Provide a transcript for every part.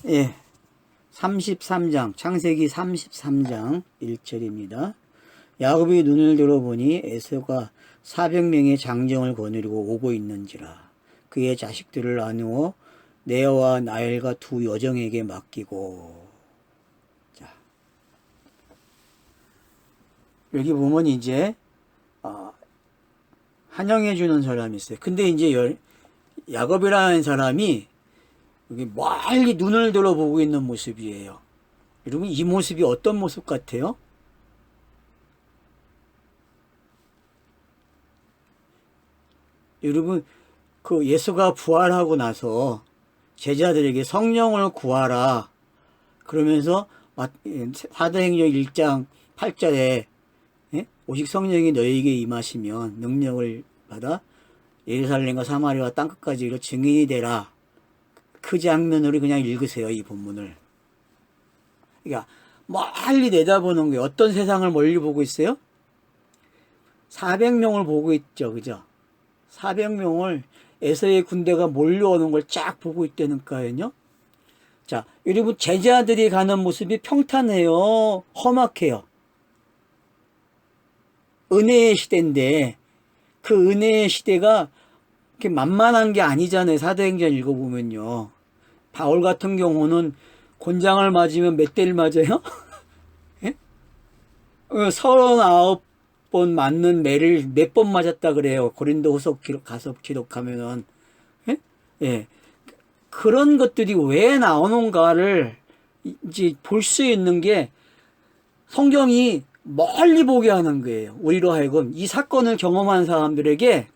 예, 33장, 창세기 33장 1절입니다. 야곱이 눈을 들어보니 에서가 400명의 장정을 거느리고 오고 있는지라. 그의 자식들을 나누어 네아와 나엘과 두 여정에게 맡기고. 자, 여기 보면 이제 환영해 주는 사람이 있어요. 근데 이제 야곱이라는 사람이 여기 멀리 눈을 들어보고 있는 모습이에요. 여러분, 이 모습이 어떤 모습 같아요? 여러분, 그 예수가 부활하고 나서 제자들에게 성령을 구하라 그러면서 사도행전 1장 8절에 오직 성령이 너희에게 임하시면 능력을 받아 예루살렘과 사마리아와 땅끝까지 이르러 증인이 되라. 그 장면으로 그냥 읽으세요, 이 본문을. 그러니까 멀리 내다보는 거예요. 어떤 세상을 멀리 보고 있어요? 400명을 보고 있죠, 그죠? 400명을 에서의 군대가 몰려오는 걸 쫙 보고 있다니까요. 자, 여러분, 제자들이 가는 모습이 평탄해요, 험악해요. 은혜의 시대인데 그 은혜의 시대가 그렇게 만만한 게 아니잖아요. 사도행전 읽어보면요. 바울 같은 경우는 곤장을 맞으면 몇 대를 맞아요? 39번 맞는 매를 몇 번 맞았다 그래요. 고린도후서 가서 기록하면은. 예. 그런 것들이 왜 나오는가를 이제 볼 수 있는 게 성경이 멀리 보게 하는 거예요. 우리로 하여금 이 사건을 경험한 사람들에게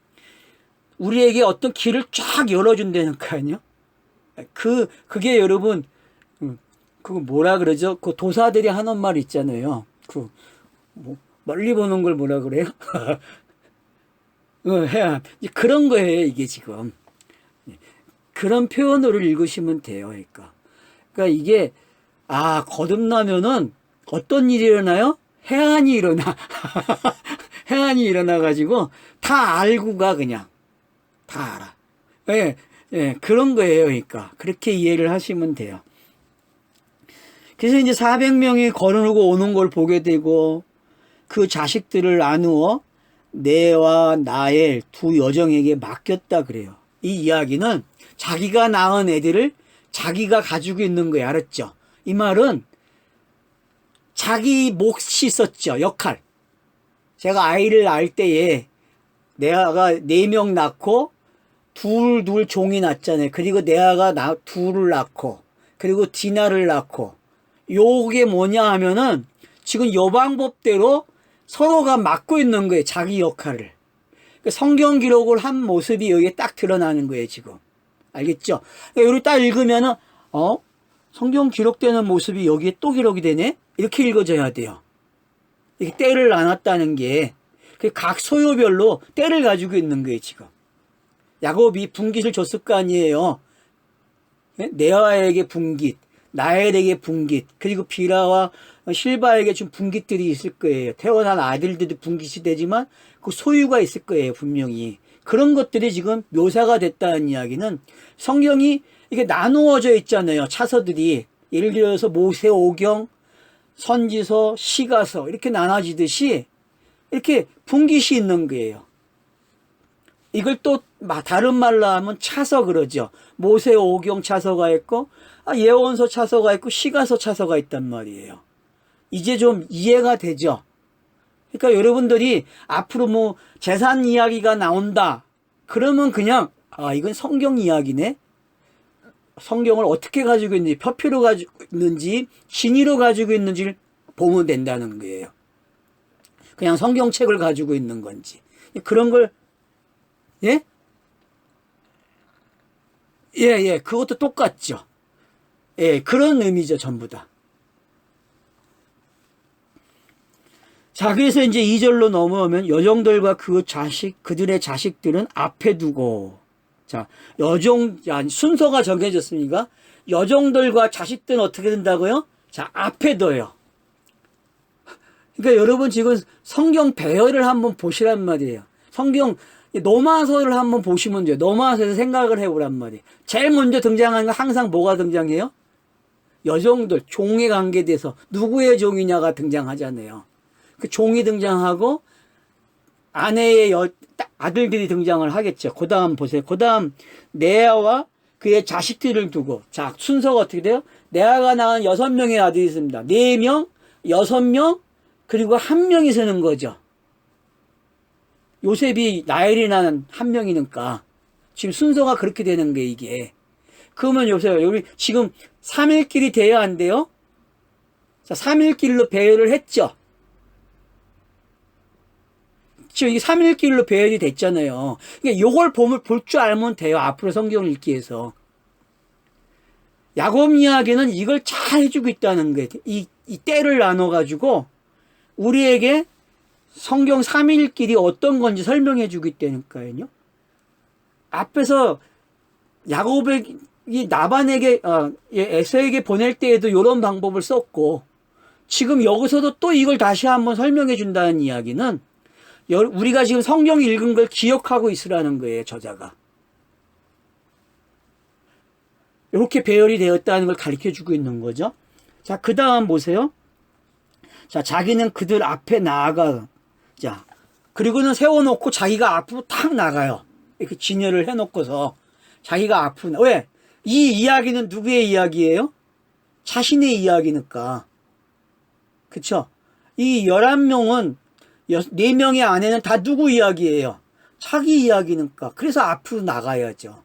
우리에게 어떤 길을 쫙 열어준다니까요. 그게 여러분, 그거 뭐라 그러죠? 그 도사들이 하는 말 있잖아요. 멀리 보는 걸 뭐라 그래요? 그런 거예요, 이게 지금. 그런 표현으로 읽으시면 돼요, 그러니까 이게, 거듭나면은 어떤 일이 일어나요? 해안이 일어나. 해안이 일어나가지고 다 알고 가, 그냥. 다 알아. 그런 거예요, 그러니까. 그렇게 이해를 하시면 돼요. 그래서 이제 400명이 거르고 오는 걸 보게 되고, 그 자식들을 나누어 네와 나엘 두 여정에게 맡겼다 그래요. 이 이야기는 자기가 낳은 애들을 자기가 가지고 있는 거예요. 알았죠? 이 말은 자기 몫이 있었죠. 역할. 제가 아이를 낳을 때에 네아가 4명 낳고 둘 종이 낳잖아요. 그리고 네아가 둘을 낳고 그리고 디나를 낳고, 요게 뭐냐 하면은 지금 요 방법대로 서로가 맡고 있는 거예요. 자기 역할을. 성경 기록을 한 모습이 여기에 딱 드러나는 거예요, 지금. 알겠죠? 여기 딱 읽으면은, 성경 기록되는 모습이 여기에 또 기록이 되네? 이렇게 읽어져야 돼요. 이렇게 때를 나눴다는 게, 각 소요별로 때를 가지고 있는 거예요, 지금. 야곱이 분깃을 줬을 거 아니에요. 네아에게 분깃, 나엘에게 분깃, 그리고 비라와 실바에게 좀 분깃들이 있을 거예요. 태어난 아들들도 분깃이 되지만 그 소유가 있을 거예요, 분명히. 그런 것들이 지금 묘사가 됐다는 이야기는 성경이 이게 나누어져 있잖아요, 차서들이. 예를 들어서 모세오경, 선지서, 시가서 이렇게 나눠지듯이 이렇게 분깃이 있는 거예요. 이걸 또 다른 말로 하면 차서 그러죠. 모세오경 차서가 있고 예언서 차서가 있고 시가서 차서가 있단 말이에요. 이제 좀 이해가 되죠. 그러니까 여러분들이 앞으로 뭐 재산 이야기가 나온다 그러면 그냥 이건 성경 이야기네. 성경을 어떻게 가지고 있는지, 표피로 가지고 있는지, 진의로 가지고 있는지를 보면 된다는 거예요. 그냥 성경책을 가지고 있는 건지. 그런 걸, 예? 그것도 똑같죠. 그런 의미죠, 전부 다. 자, 그래서 이제 2절로 넘어오면 여종들과 그들의 자식들은 앞에 두고, 자, 순서가 정해졌습니까? 여종들과 자식들은 어떻게 된다고요? 자, 앞에 둬요. 그러니까 여러분 지금 성경 배열을 한번 보시란 말이에요. 성경 노마서를 한번 보시면 돼요. 노마서에서 생각을 해보란 말이에요. 제일 먼저 등장하는 건 항상 뭐가 등장해요? 여성들, 종에 관계돼서 누구의 종이냐가 등장하잖아요. 그 종이 등장하고 아내의 아들들이 등장을 하겠죠. 그 다음 보세요. 그 다음 레아와 그의 자식들을 두고, 자, 순서가 어떻게 돼요? 레아가 낳은 6명의 아들이 있습니다. 4명, 6명, 그리고 1명이 서는 거죠. 요셉이 라헬이 낳은 1명이니까. 지금 순서가 그렇게 되는 게 이게. 그러면 요셉, 여기 지금 3일길이 돼야 안 돼요? 자, 3일길로 배열을 했죠. 지금 이게 3일길로 배열이 됐잖아요. 그러니까 요걸 볼 줄 알면 돼요. 앞으로 성경을 읽기 위해서. 야곱 이야기는 이걸 잘 해주고 있다는 거예요. 이 때를 나눠가지고 우리에게 성경 3일길이 어떤 건지 설명해 주고 있다니까요. 앞에서 야곱이 나반에게, 에서에게 보낼 때에도 이런 방법을 썼고, 지금 여기서도 또 이걸 다시 한번 설명해 준다는 이야기는 우리가 지금 성경 읽은 걸 기억하고 있으라는 거예요, 저자가. 이렇게 배열이 되었다는 걸 가르쳐 주고 있는 거죠. 자, 그 다음 보세요. 자, 자기는 그들 앞에 나아가. 자, 그리고는 세워놓고 자기가 앞으로 탁 나가요. 이렇게 진열을 해놓고서 자기가 앞으로. 왜? 이 이야기는 누구의 이야기예요? 자신의 이야기니까. 그쵸? 이 11명은 4명의 아내는 다 누구 이야기예요? 자기 이야기니까. 그래서 앞으로 나가야죠.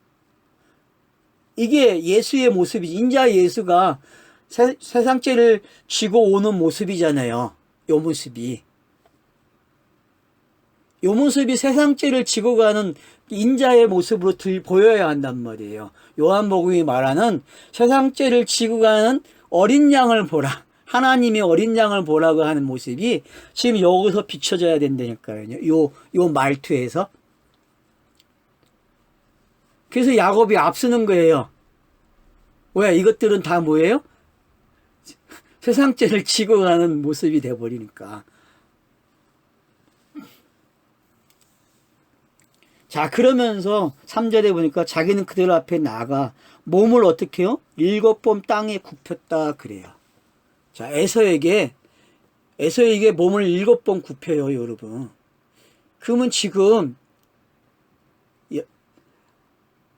이게 예수의 모습이지. 인자 예수가 세상죄를 지고 오는 모습이잖아요. 요 모습이. 요 모습이 세상죄를 지고 가는 인자의 모습으로 보여야 한단 말이에요. 요한복음이 말하는 세상죄를 지고 가는 어린 양을 보라. 하나님의 어린 양을 보라고 하는 모습이 지금 여기서 비춰져야 된다니까요. 요 말투에서. 그래서 야곱이 앞서는 거예요. 왜? 이것들은 다 뭐예요? 세상죄를 지고 가는 모습이 돼버리니까. 자, 그러면서 3절에 보니까 자기는 그들 앞에 나가 몸을 어떻게 해요? 7번 땅에 굽혔다 그래요. 자, 에서에게 몸을 7번 굽혀요, 여러분. 그러면 지금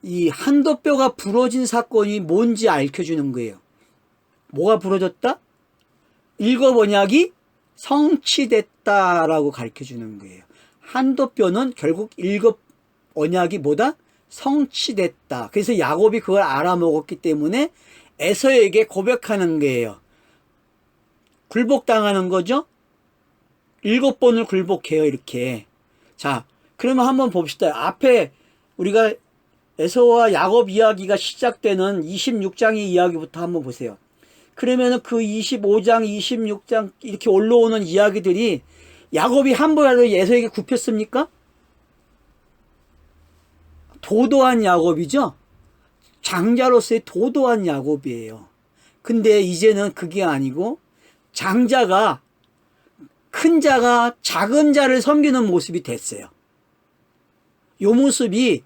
이 한도뼈가 부러진 사건이 뭔지 알려주는 거예요. 뭐가 부러졌다? 7 언약이 성취됐다라고 가르쳐주는 거예요. 한도뼈는 결국 7 언약이 뭐다? 성취됐다. 그래서 야곱이 그걸 알아먹었기 때문에 에서에게 고백하는 거예요. 굴복당하는 거죠? 7번을 굴복해요, 이렇게. 자, 그러면 한번 봅시다. 앞에 우리가 에서와 야곱 이야기가 시작되는 26장의 이야기부터 한번 보세요. 그러면은 그 25장, 26장 이렇게 올라오는 이야기들이 야곱이 한 번이라도 에서에게 굽혔습니까? 도도한 야곱이죠? 장자로서의 도도한 야곱이에요. 근데 이제는 그게 아니고 장자가 큰 자가 작은 자를 섬기는 모습이 됐어요. 요 모습이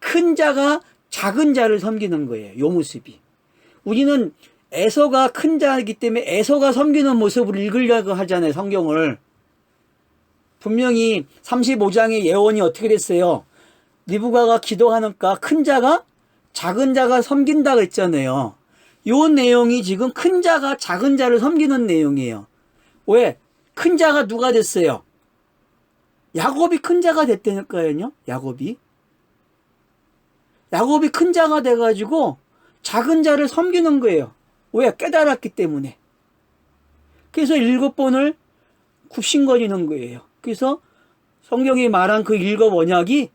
큰 자가 작은 자를 섬기는 거예요. 요 모습이. 우리는 에서가 큰 자이기 때문에 에서가 섬기는 모습을 읽으려고 하잖아요. 성경을. 분명히 35장의 예언이 어떻게 됐어요? 리브가가 기도하니까 큰 자가 작은 자가 섬긴다 그랬잖아요. 요 내용이 지금 큰 자가 작은 자를 섬기는 내용이에요. 왜? 큰 자가 누가 됐어요? 야곱이 큰 자가 됐다니까요. 야곱이 큰 자가 돼가지고 작은 자를 섬기는 거예요. 왜? 깨달았기 때문에. 그래서 7번을 굽신거리는 거예요. 그래서 성경이 말한 그 7 언약이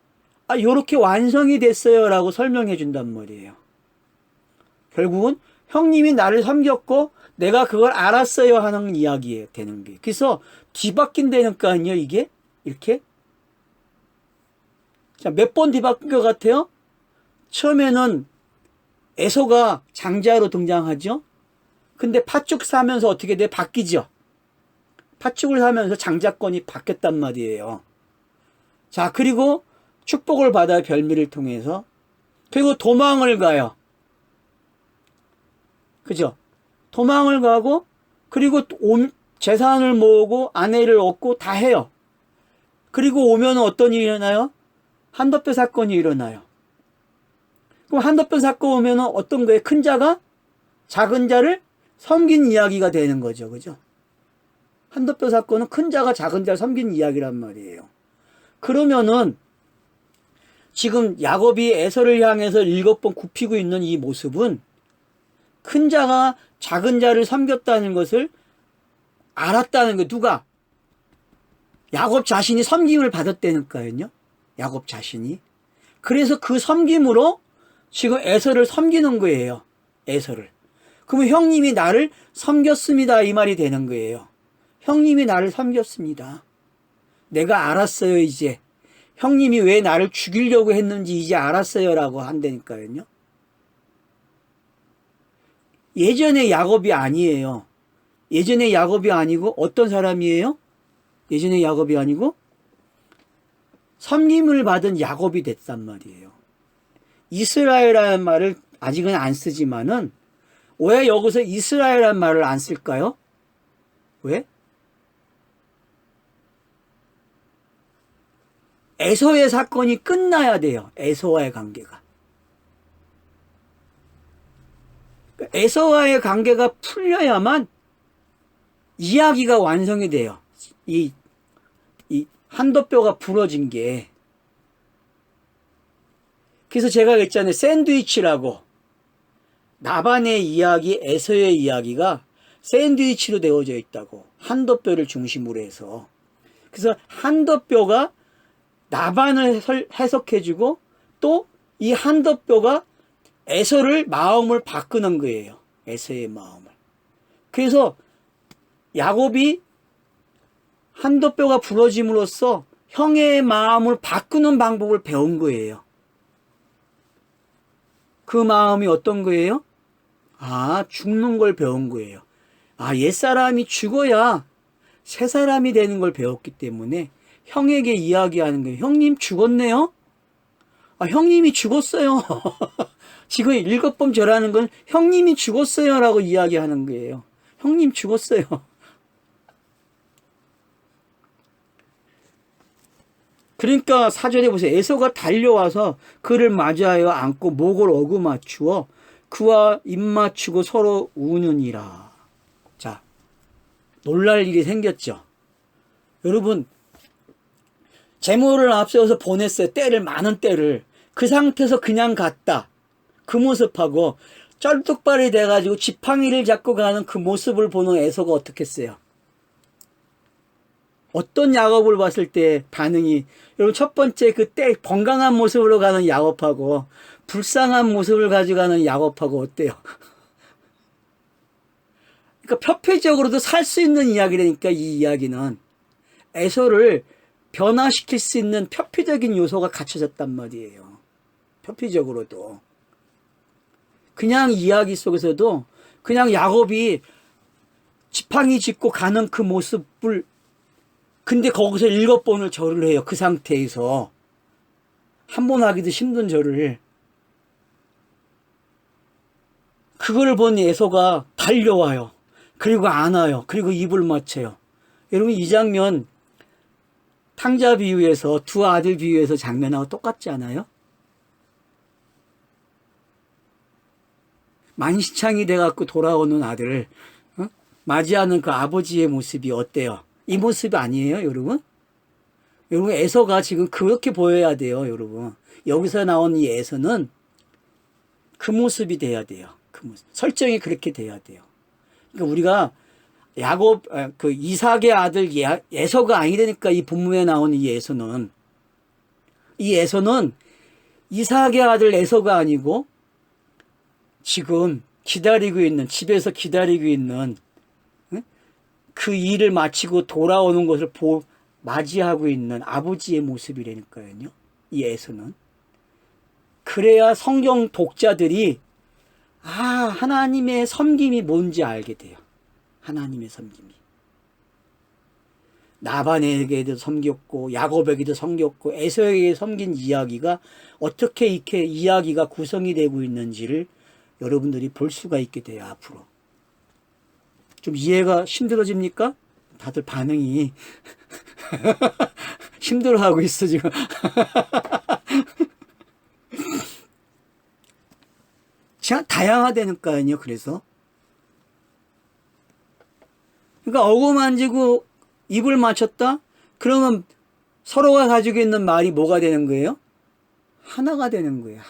요렇게 완성이 됐어요 라고 설명해 준단 말이에요. 결국은 형님이 나를 섬겼고 내가 그걸 알았어요 하는 이야기에 되는 게. 그래서 뒤바뀐다니까요, 이게. 이렇게. 자, 몇 번 뒤바뀐 것 같아요? 처음에는 에서가 장자로 등장하죠. 근데 팥죽 사면서 어떻게 돼? 바뀌죠. 팥죽을 사면서 장자권이 바뀌었단 말이에요. 자, 그리고 축복을 받아요, 별미를 통해서. 그리고 도망을 가요. 그죠? 도망을 가고 그리고 재산을 모으고 아내를 얻고 다 해요. 그리고 오면 어떤 일이 일어나요? 한더뼈 사건이 일어나요. 그럼 한더뼈 사건 오면 어떤 거예요? 큰 자가 작은 자를 섬긴 이야기가 되는 거죠. 그죠? 한더뼈 사건은 큰 자가 작은 자를 섬긴 이야기란 말이에요. 그러면은 지금 야곱이 에서를 향해서 7번 굽히고 있는 이 모습은 큰 자가 작은 자를 섬겼다는 것을 알았다는 거. 누가? 야곱 자신이 섬김을 받았다니까요. 야곱 자신이. 그래서 그 섬김으로 지금 에서를 섬기는 거예요. 에서를. 그러면 형님이 나를 섬겼습니다. 이 말이 되는 거예요. 형님이 나를 섬겼습니다. 내가 알았어요. 이제. 형님이 왜 나를 죽이려고 했는지 이제 알았어요. 라고 한다니까요. 예전에 야곱이 아니에요. 예전에 야곱이 아니고 어떤 사람이에요? 예전에 야곱이 아니고 섬김을 받은 야곱이 됐단 말이에요. 이스라엘이라는 말을 아직은 안 쓰지만은 왜 여기서 이스라엘이라는 말을 안 쓸까요? 왜? 에서의 사건이 끝나야 돼요. 에서와의 관계가. 에서와의 관계가 풀려야만 이야기가 완성이 돼요. 이 한도뼈가 부러진 게. 그래서 제가 했잖아요. 샌드위치라고. 나반의 이야기, 에서의 이야기가 샌드위치로 되어져 있다고. 한도뼈를 중심으로 해서. 그래서 한도뼈가 나반을 해석해주고 또 이 한도뼈가 에서를 마음을 바꾸는 거예요. 에서의 마음을. 그래서 야곱이 한도뼈가 부러짐으로써 형의 마음을 바꾸는 방법을 배운 거예요. 그 마음이 어떤 거예요? 아, 죽는 걸 배운 거예요. 아, 옛사람이 죽어야 새 사람이 되는 걸 배웠기 때문에 형에게 이야기하는 거예요. 형님 죽었네요? 아, 형님이 죽었어요. 지금 7번 절하는 건 형님이 죽었어요 라고 이야기하는 거예요. 형님 죽었어요. 그러니까 사절에 보세요. 에서가 달려와서 그를 맞이하여 안고 목을 어루맞추어 그와 입맞추고 서로 우느니라. 자, 놀랄 일이 생겼죠. 여러분, 제물을 앞세워서 보냈어요. 많은 때를. 그 상태에서 그냥 갔다. 그 모습하고 쩔뚝발이 돼가지고 지팡이를 잡고 가는 그 모습을 보는 에서가 어떻겠어요? 어떤 야곱을 봤을 때 반응이, 여러분 첫 번째 그 건강한 모습으로 가는 야곱하고 불쌍한 모습을 가지고 가는 야곱하고 어때요? 그러니까 표피적으로도 살 수 있는 이야기라니까. 이 이야기는 에서를 변화시킬 수 있는 표피적인 요소가 갖춰졌단 말이에요. 표피적으로도. 그냥 이야기 속에서도 그냥 야곱이 지팡이 짚고 가는 그 모습을, 근데 거기서 7번을 절을 해요. 그 상태에서. 한 번 하기도 힘든 절을. 그걸 본 에서가 달려와요. 그리고 안아요. 그리고 입을 맞춰요. 여러분 이 장면 탕자 비유에서 두 아들 비유에서 장면하고 똑같지 않아요? 만시창이 돼갖고 돌아오는 아들을 맞이하는 그 아버지의 모습이 어때요? 이 모습이 아니에요, 여러분? 여러분, 에서가 지금 그렇게 보여야 돼요, 여러분. 여기서 나온 이 에서는 그 모습이 돼야 돼요. 그 모습. 설정이 그렇게 돼야 돼요. 그러니까 우리가 그 이삭의 아들 에서가 아니되니까 이 본문에 나오는 이 에서는 이삭의 아들 에서가 아니고 지금 기다리고 있는, 집에서 기다리고 있는 그 일을 마치고 돌아오는 것을 맞이하고 있는 아버지의 모습이라니까요. 이 에서는. 그래야 성경 독자들이 하나님의 섬김이 뭔지 알게 돼요. 하나님의 섬김이. 나반에게도 섬겼고 야곱에게도 섬겼고 에서에게 섬긴 이야기가 어떻게 이렇게 이야기가 구성이 되고 있는지를 여러분들이 볼 수가 있게 돼요. 앞으로. 좀 이해가 힘들어집니까? 다들 반응이 힘들어하고 있어 지금. 다양하다니까요. 그래서 그러니까 어루만지고 입을 맞췄다? 그러면 서로가 가지고 있는 말이 뭐가 되는 거예요? 하나가 되는 거예요.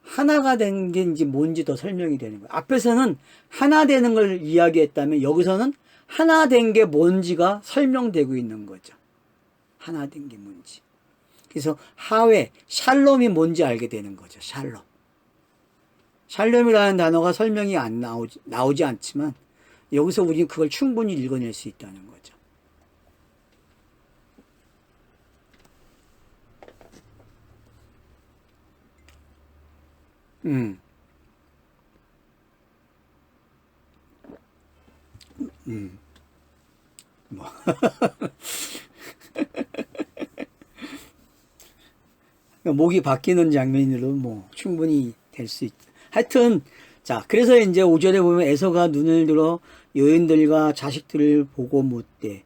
하나가 된 게 이제 뭔지 더 설명이 되는 거예요. 앞에서는 하나 되는 걸 이야기했다면 여기서는 하나 된 게 뭔지가 설명되고 있는 거죠. 하나 된 게 뭔지. 그래서 하회, 샬롬이 뭔지 알게 되는 거죠. 샬롬. 샬롬이라는 단어가 설명이 안 나오지 않지만 여기서 우리는 그걸 충분히 읽어낼 수 있다는 거죠. 뭐. 목이 바뀌는 장면으로 뭐 충분히 될 수 있다. 하여튼 자 그래서 이제 5절에 보면 에서가 눈을 들어 여인들과 자식들을 보고 묻되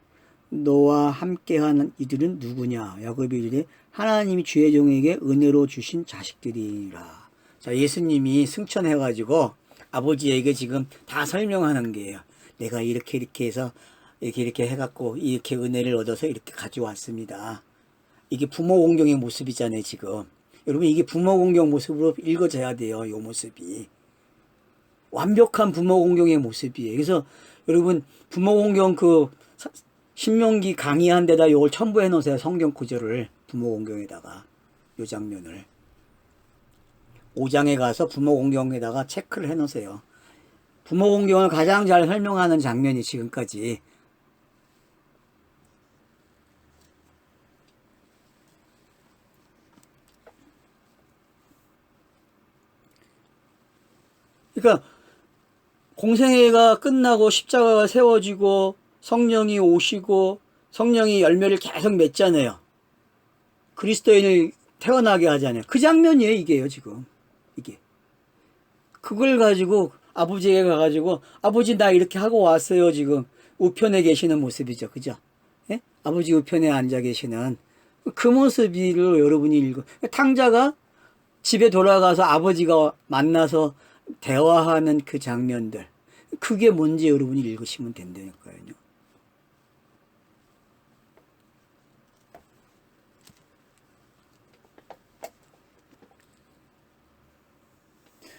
너와 함께한 이들은 누구냐? 야곱이 이르되 하나님이 주의 종에게 은혜로 주신 자식들이라. 자 예수님이 승천해가지고 아버지에게 지금 다 설명하는 거예요. 내가 이렇게 해서 이렇게 해갖고 이렇게 은혜를 얻어서 이렇게 가져왔습니다. 이게 부모 공경의 모습이잖아요, 지금. 여러분, 이게 부모 공경 모습으로 읽어져야 돼요, 이 모습이. 완벽한 부모 공경의 모습이에요. 그래서 여러분, 부모 공경 신명기 강의한 데다 이걸 첨부해 놓으세요, 성경 구절을. 부모 공경에다가, 이 장면을. 5장에 가서 부모 공경에다가 체크를 해 놓으세요. 부모 공경을 가장 잘 설명하는 장면이 지금까지. 그러니까 공생애가 끝나고 십자가가 세워지고 성령이 오시고 성령이 열매를 계속 맺잖아요. 그리스도인을 태어나게 하잖아요. 그 장면이에요, 이게요, 지금. 이게. 그걸 가지고 아버지에게 가가지고 아버지 나 이렇게 하고 왔어요, 지금. 우편에 계시는 모습이죠. 그죠? 예? 아버지 우편에 앉아 계시는 그 모습을 여러분이 읽어. 탕자가 집에 돌아가서 아버지가 만나서 대화하는 그 장면들, 그게 뭔지 여러분이 읽으시면 된다니까요.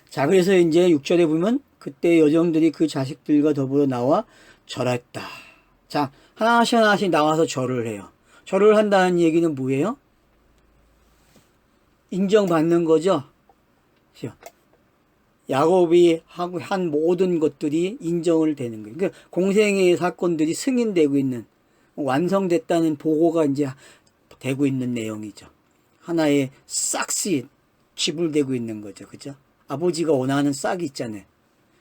자 그래서 이제 6절에 보면 그때 여종들이 그 자식들과 더불어 나와 절했다. 자 하나씩 나와서 절을 해요. 절을 한다는 얘기는 뭐예요? 인정받는 거죠. 야곱이 한 모든 것들이 인정을 되는 거예요. 그러니까 공생의 사건들이 승인되고 있는, 완성됐다는 보고가 이제 되고 있는 내용이죠. 하나의 싹이 지불되고 있는 거죠. 그죠? 아버지가 원하는 싹이 있잖아요.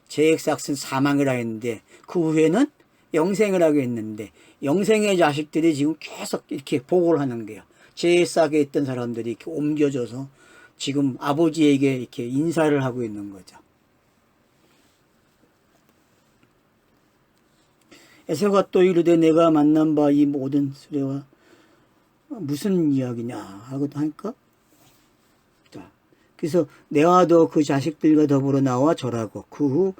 제액싹은 사망이라 했는데 그 후에는 영생을 하고 했는데 영생의 자식들이 지금 계속 이렇게 보고를 하는 거예요. 제액싹에 있던 사람들이 이렇게 옮겨져서 지금 아버지에게 이렇게 인사를 하고 있는 거죠. 에서가 또 이르되 내가 만난 바 이 모든 수레와 무슨 이야기냐 하고 하니까 자 그래서 내와도 그 자식들과 더불어 나와 절하고 그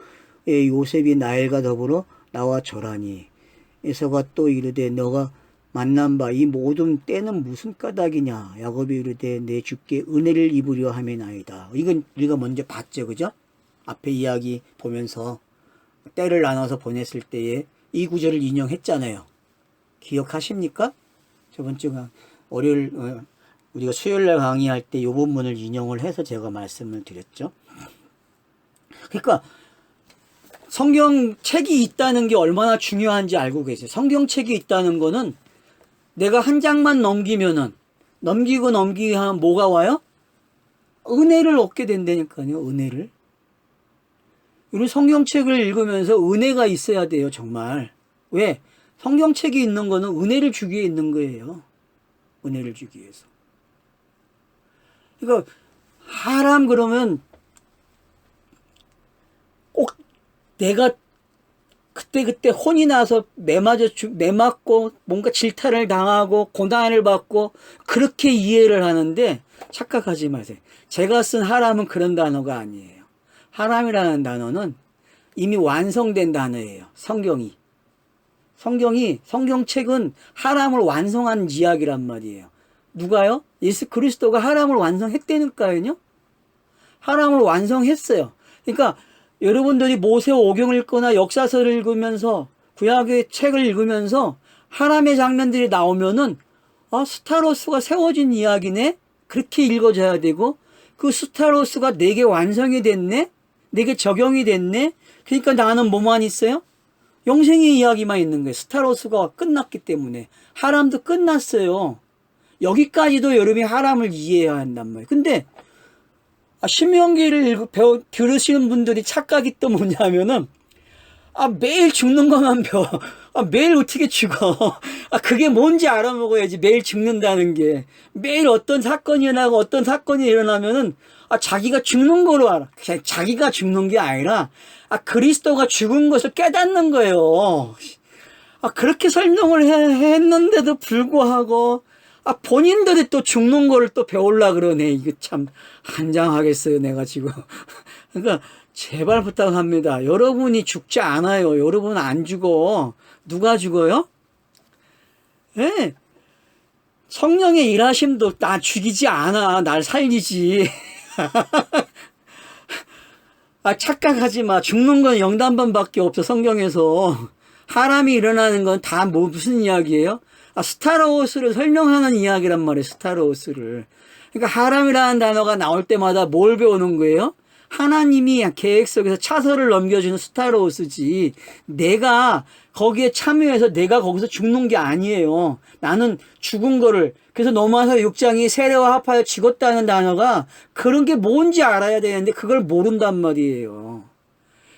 후에 요셉이 나엘과 더불어 나와 절하니 에서가 또 이르되 너가 만난 바 이 모든 때는 무슨 까닭이냐. 야곱이 이르되 내 주께 은혜를 입으려 함이나이다. 이건 우리가 먼저 봤죠. 그죠? 앞에 이야기 보면서 때를 나눠서 보냈을 때에 이 구절을 인용했잖아요. 기억하십니까? 저번 주 월요일 우리가 수요일날 강의할 때 이 부분을 인용을 해서 제가 말씀을 드렸죠. 그러니까 성경책이 있다는 게 얼마나 중요한지 알고 계세요. 성경책이 있다는 거는 내가 한 장만 넘기고 하면 뭐가 와요? 은혜를 얻게 된다니까요. 은혜를. 우리 성경책을 읽으면서 은혜가 있어야 돼요. 정말. 왜? 성경책이 있는 거는 은혜를 주기 위해 있는 거예요. 은혜를 주기 위해서. 그러니까 하람 그러면 꼭 내가 그때 혼이 나서 매맞고 뭔가 질타를 당하고 고난을 받고 그렇게 이해를 하는데 착각하지 마세요. 제가 쓴 하람은 그런 단어가 아니에요. 하람이라는 단어는 이미 완성된 단어예요. 성경책은 하람을 완성한 이야기란 말이에요. 누가요? 예수 그리스도가 하람을 완성했다니까요. 하람을 완성했어요. 그러니까 여러분들이 모세오경을 읽거나 역사서를 읽으면서 구약의 책을 읽으면서 하람의 장면들이 나오면은 스타로스가 세워진 이야기네? 그렇게 읽어져야 되고 그 스타로스가 내게 완성이 됐네? 내게 적용이 됐네? 그러니까 나는 뭐만 있어요? 영생의 이야기만 있는 거예요. 스타로스가 끝났기 때문에. 하람도 끝났어요. 여기까지도 여러분이 하람을 이해해야 한단 말이에요. 근데 신명기를 들으시는 분들이 착각이 또 뭐냐면은 매일 죽는 것만 배워. 매일 어떻게 죽어. 그게 뭔지 알아먹어야지. 매일 죽는다는 게. 매일 어떤 사건이 일어나고 어떤 사건이 일어나면은 자기가 죽는 거로 알아. 그냥 자기가 죽는 게 아니라 그리스도가 죽은 것을 깨닫는 거예요. 그렇게 설명을 했는데도 불구하고 본인들이 또 죽는 거를 또 배우려고 그러네. 이거 참 한장하겠어요, 내가 지금. 그러니까 제발 부탁합니다. 여러분이 죽지 않아요. 여러분 안 죽어. 누가 죽어요? 네. 성령의 일하심도 나 죽이지 않아. 날 살리지. 착각하지 마. 죽는 건 영단반밖에 없어, 성경에서. 하람이 일어나는 건 다 무슨 이야기예요? 스타로스를 설명하는 이야기란 말이에요, 스타로스를. 그러니까 하람이라는 단어가 나올 때마다 뭘 배우는 거예요? 하나님이 계획 속에서 차선을 넘겨주는 스타로스지. 내가 거기에 참여해서 내가 거기서 죽는 게 아니에요. 나는 죽은 거를. 그래서 로마서 6장이 세례와 합하여 죽었다는 단어가 그런 게 뭔지 알아야 되는데 그걸 모른단 말이에요.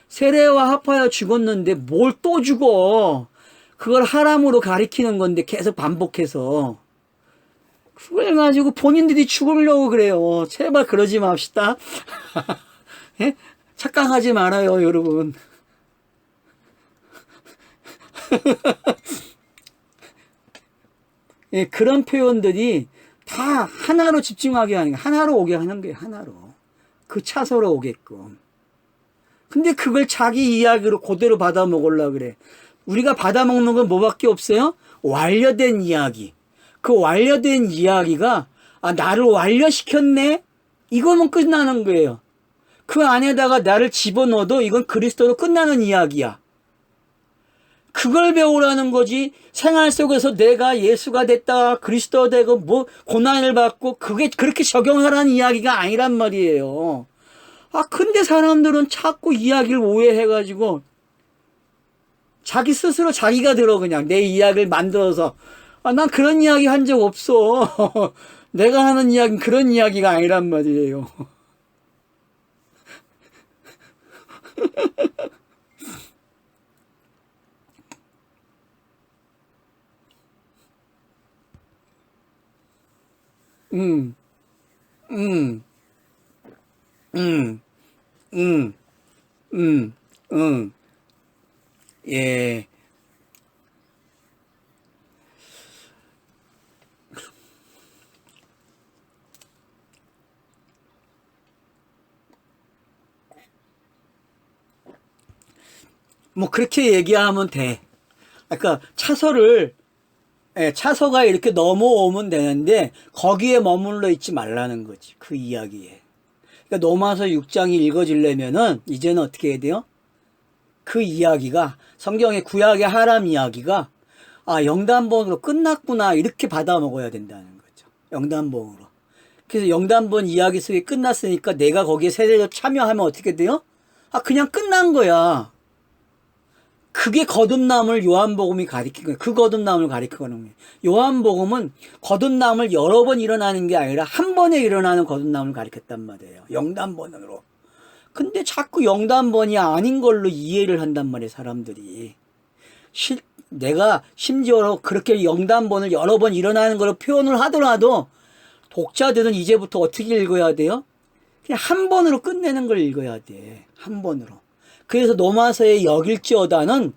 세례와 합하여 죽었는데 뭘 또 죽어. 그걸 하람으로 가리키는 건데 계속 반복해서. 그걸 가지고 본인들이 죽으려고 그래요. 제발 그러지 맙시다. 예? 착각하지 말아요, 여러분. 예, 그런 표현들이 다 하나로 집중하게 하는 거예요. 하나로 오게 하는 거예요, 하나로. 그 차서로 오게끔. 근데 그걸 자기 이야기로 그대로 받아 먹으려고 그래. 우리가 받아 먹는 건 뭐밖에 없어요? 완료된 이야기. 그 완료된 이야기가 나를 완료시켰네? 이거면 끝나는 거예요. 그 안에다가 나를 집어넣어도 이건 그리스도로 끝나는 이야기야. 그걸 배우라는 거지. 생활 속에서 내가 예수가 됐다, 그리스도 되고 뭐 고난을 받고 그게 그렇게 적용하라는 이야기가 아니란 말이에요. 근데 사람들은 자꾸 이야기를 오해해가지고 자기 스스로 자기가 들어 그냥 내 이야기를 만들어서 난 그런 이야기 한 적 없어. 내가 하는 이야기는 그런 이야기가 아니란 말이에요. 음, 음, 음, 음, 음, 예. 뭐 그렇게 얘기하면 돼. 그러니까 차서가 이렇게 넘어오면 되는데 거기에 머물러 있지 말라는 거지. 그 이야기에. 그러니까 로마서 6장이 읽어지려면은 이제는 어떻게 해야 돼요? 그 이야기가 성경의 구약의 하람 이야기가 영단본으로 끝났구나 이렇게 받아 먹어야 된다는 거죠. 영단본으로. 그래서 영단본 이야기 속에 끝났으니까 내가 거기에 세례로 참여하면 어떻게 돼요? 그냥 끝난 거야. 그게 거듭남을 요한복음이 가리킨 거예요. 그 거듭남을 가리키는 거예요. 요한복음은 거듭남을 여러 번 일어나는 게 아니라 한 번에 일어나는 거듭남을 가리켰단 말이에요. 영단번으로. 근데 자꾸 영단번이 아닌 걸로 이해를 한단 말이에요, 사람들이. 내가 심지어 그렇게 영단번을 여러 번 일어나는 걸로 표현을 하더라도 독자들은 이제부터 어떻게 읽어야 돼요? 그냥 한 번으로 끝내는 걸 읽어야 돼. 한 번으로. 그래서 노마서의 여길지어다는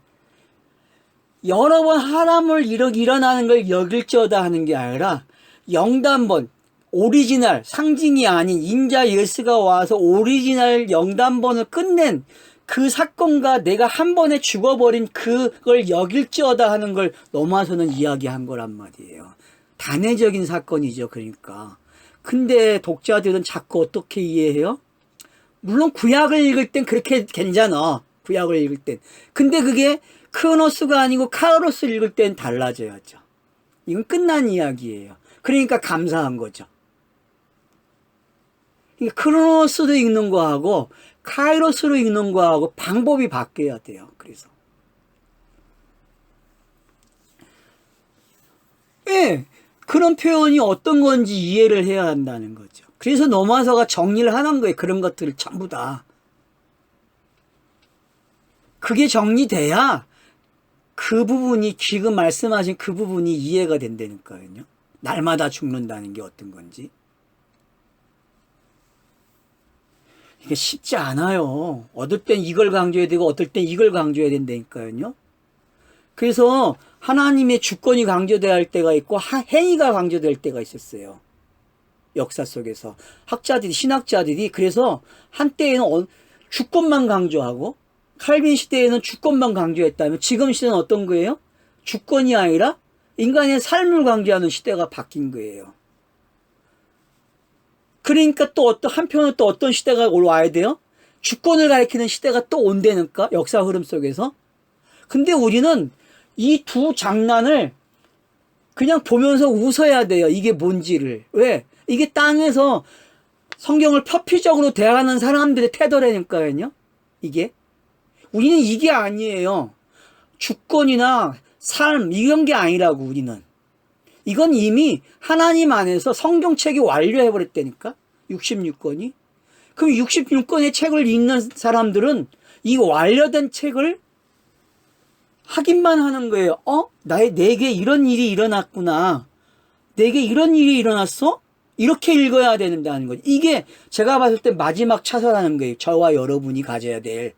여러 번 하람을 일어나는 걸 여길지어다 하는 게 아니라 영단번, 오리지널, 상징이 아닌 인자 예수가 와서 오리지널 영단번을 끝낸 그 사건과 내가 한 번에 죽어버린 그걸 여길지어다 하는 걸 노마서는 이야기한 거란 말이에요. 단회적인 사건이죠. 그러니까. 근데 독자들은 자꾸 어떻게 이해해요? 물론 구약을 읽을 땐 그렇게 괜찮아. 구약을 읽을 땐. 근데 그게 크로노스가 아니고 카오로스를 읽을 땐 달라져야죠. 이건 끝난 이야기예요. 그러니까 감사한 거죠. 그러니까 크로노스도 읽는 거하고 카이로스로 읽는 거하고 방법이 바뀌어야 돼요. 그래서. 예. 그런 표현이 어떤 건지 이해를 해야 한다는 거죠. 그래서 노마서가 정리를 하는 거예요. 그런 것들을 전부 다. 그게 정리돼야 그 부분이 지금 말씀하신 그 부분이 이해가 된다니까요. 날마다 죽는다는 게 어떤 건지. 이게 쉽지 않아요. 어떨 땐 이걸 강조해야 되고 어떨 땐 이걸 강조해야 된다니까요. 그래서 하나님의 주권이 강조돼야 할 때가 있고 행위가 강조될 때가 있었어요. 역사 속에서 학자들이 신학자들이 그래서 한때에는 주권만 강조하고 칼빈 시대에는 주권만 강조했다면 지금 시대는 어떤 거예요? 주권이 아니라 인간의 삶을 강조하는 시대가 바뀐 거예요. 그러니까 또 한편으로 또 어떤 시대가 올라와야 돼요? 주권을 가리키는 시대가 또 온다니까 역사 흐름 속에서. 근데 우리는 이 두 장난을 그냥 보면서 웃어야 돼요. 이게 뭔지를. 왜? 이게 땅에서 성경을 표피적으로 대하는 사람들의 태도라니까요. 이게. 우리는 이게 아니에요. 주권이나 삶 이런 게 아니라고 우리는. 이건 이미 하나님 안에서 성경책이 완료해버렸다니까. 66권이. 그럼 66권의 책을 읽는 사람들은 이 완료된 책을 확인만 하는 거예요. 내게 이런 일이 일어났구나. 내게 이런 일이 일어났어? 이렇게 읽어야 된다는 거죠. 이게 제가 봤을 때 마지막 차선하는 거예요. 저와 여러분이 가져야 될.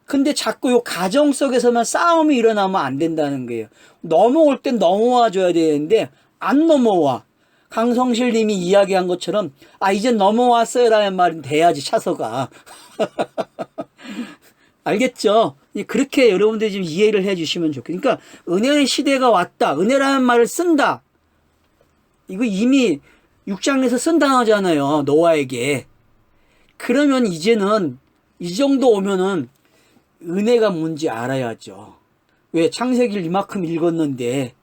근데 자꾸 요 가정 속에서만 싸움이 일어나면 안 된다는 거예요. 넘어올 땐 넘어와 줘야 되는데 안 넘어와. 강성실 님이 이야기한 것처럼 이제 넘어왔어요 라는 말은 돼야지 차서가. 알겠죠? 그렇게 여러분들이 좀 이해를 해 주시면 좋겠어요. 그러니까 은혜의 시대가 왔다. 은혜라는 말을 쓴다. 이거 이미 6장에서 쓴 단어잖아요. 노아에게. 그러면 이제는 이 정도 오면은 은혜가 뭔지 알아야죠. 왜? 창세기를 이만큼 읽었는데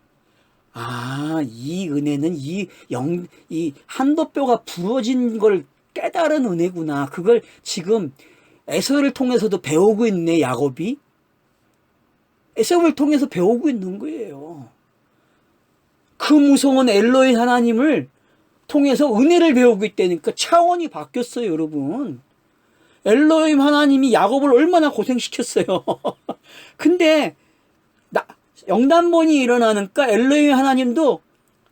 이 은혜는 이 한도뼈가 부러진 걸 깨달은 은혜구나. 그걸 지금 에서를 통해서도 배우고 있네, 야곱이. 에서를 통해서 배우고 있는 거예요. 그 무서운 엘로히 하나님을 통해서 은혜를 배우고 있다니까 차원이 바뀌었어요, 여러분. 엘로힘 하나님이 야곱을 얼마나 고생시켰어요. 근데 영단번이 일어나니까 엘로힘 하나님도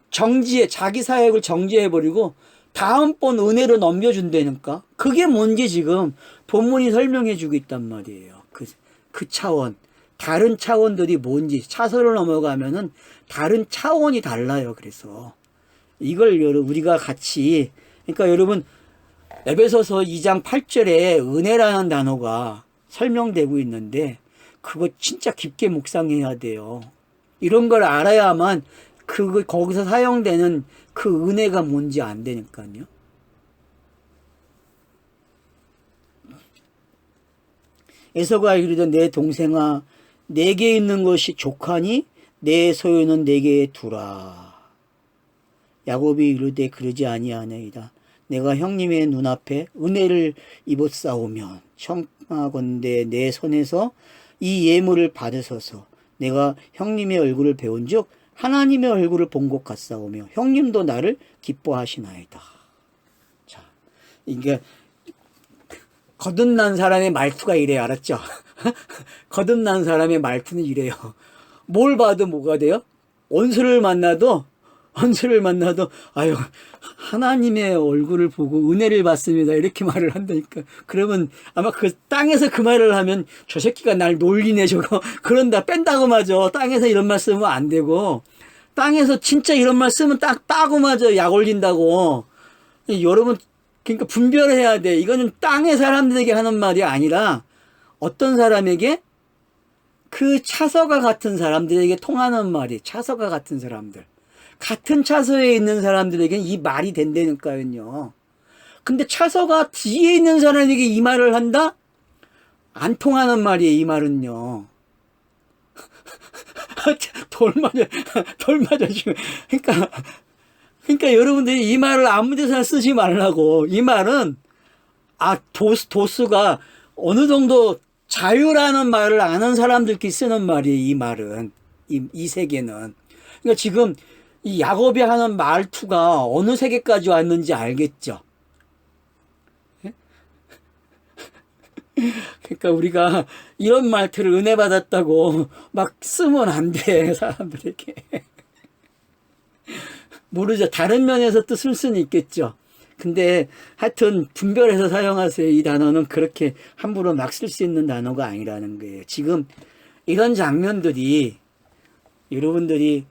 자기 사역을 정지해버리고 다음번 은혜로 넘겨준다니까. 그게 뭔지 지금 본문이 설명해주고 있단 말이에요. 그 차원. 다른 차원들이 뭔지 차선을 넘어가면은 다른 차원이 달라요. 그래서 이걸 우리가 같이, 그러니까 여러분 에베소서 2장 8절에 은혜라는 단어가 설명되고 있는데 그거 진짜 깊게 묵상해야 돼요. 이런 걸 알아야만 거기서 사용되는 그 은혜가 뭔지 안 되니까요. 에서가 이르되 내 동생아 내게 있는 것이 족하니 내 소유는 내게 두라. 야곱이 이르되 그러지 아니하나이다. 내가 형님의 눈앞에 은혜를 입었사오면 청하건대 내 손에서 이 예물을 받으소서. 내가 형님의 얼굴을 배운즉 하나님의 얼굴을 본 것 같사오며 형님도 나를 기뻐하시나이다. 자, 이게 거듭난 사람의 말투가 이래요. 알았죠? 거듭난 사람의 말투는 이래요. 뭘 봐도 뭐가 돼요? 원수를 만나도 원수를 만나도 아유 하나님의 얼굴을 보고 은혜를 받습니다 이렇게 말을 한다니까. 그러면 아마 그 땅에서 그 말을 하면 저 새끼가 날 놀리네 저거 그런다 뺀다고 맞아. 땅에서 이런 말 쓰면 안 되고 땅에서 진짜 이런 말 쓰면 딱 따고 맞아. 약 올린다고. 여러분 그러니까 분별을 해야 돼. 이거는 땅의 사람들에게 하는 말이 아니라 어떤 사람에게 그 차서가 같은 사람들에게 통하는 말이 차서가 같은 사람들. 같은 차서에 있는 사람들에게는 이 말이 된다니까요. 근데 차서가 뒤에 있는 사람에게 이 말을 한다? 안 통하는 말이에요, 이 말은요. 돌 맞아, 지금. 그러니까 여러분들이 이 말을 아무 데서나 쓰지 말라고. 이 말은, 도수가 어느 정도 자유라는 말을 아는 사람들끼리 쓰는 말이에요, 이 말은. 이 세계는. 그러니까 지금 이 야곱이 하는 말투가 어느 세계까지 왔는지 알겠죠? 그러니까 우리가 이런 말투를 은혜 받았다고 막 쓰면 안 돼, 사람들에게. 모르죠. 다른 면에서 뜻을 수는 있겠죠. 근데 하여튼 분별해서 사용하세요. 이 단어는 그렇게 함부로 막 쓸 수 있는 단어가 아니라는 거예요. 지금 이런 장면들이 여러분들이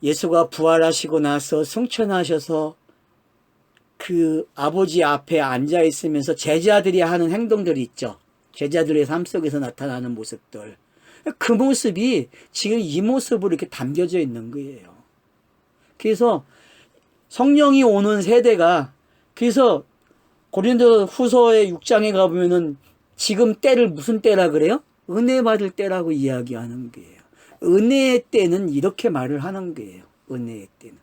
예수가 부활하시고 나서 승천하셔서 그 아버지 앞에 앉아 있으면서 제자들이 하는 행동들이 있죠. 제자들의 삶 속에서 나타나는 모습들. 그 모습이 지금 이 모습으로 이렇게 담겨져 있는 거예요. 그래서 성령이 오는 세대가 그래서 고린도 후서의 6장에 가보면은 지금 때를 무슨 때라 그래요? 은혜 받을 때라고 이야기하는 거예요. 은혜의 때는 이렇게 말을 하는 거예요. 은혜의 때는.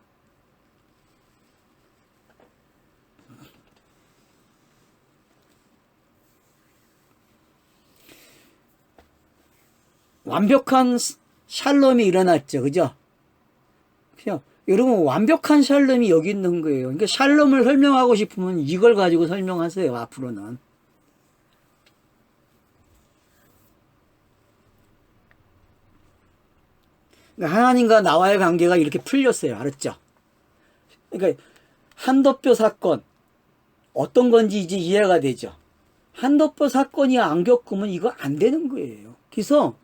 완벽한 샬롬이 일어났죠. 그죠? 그냥 여러분 완벽한 샬롬이 여기 있는 거예요. 그러니까 샬롬을 설명하고 싶으면 이걸 가지고 설명하세요. 앞으로는. 그러니까 하나님과 나와의 관계가 이렇게 풀렸어요. 알았죠? 그러니까 한도표 사건 어떤 건지 이제 이해가 되죠. 한도표 사건이 안 겪으면 이거 안 되는 거예요. 그래서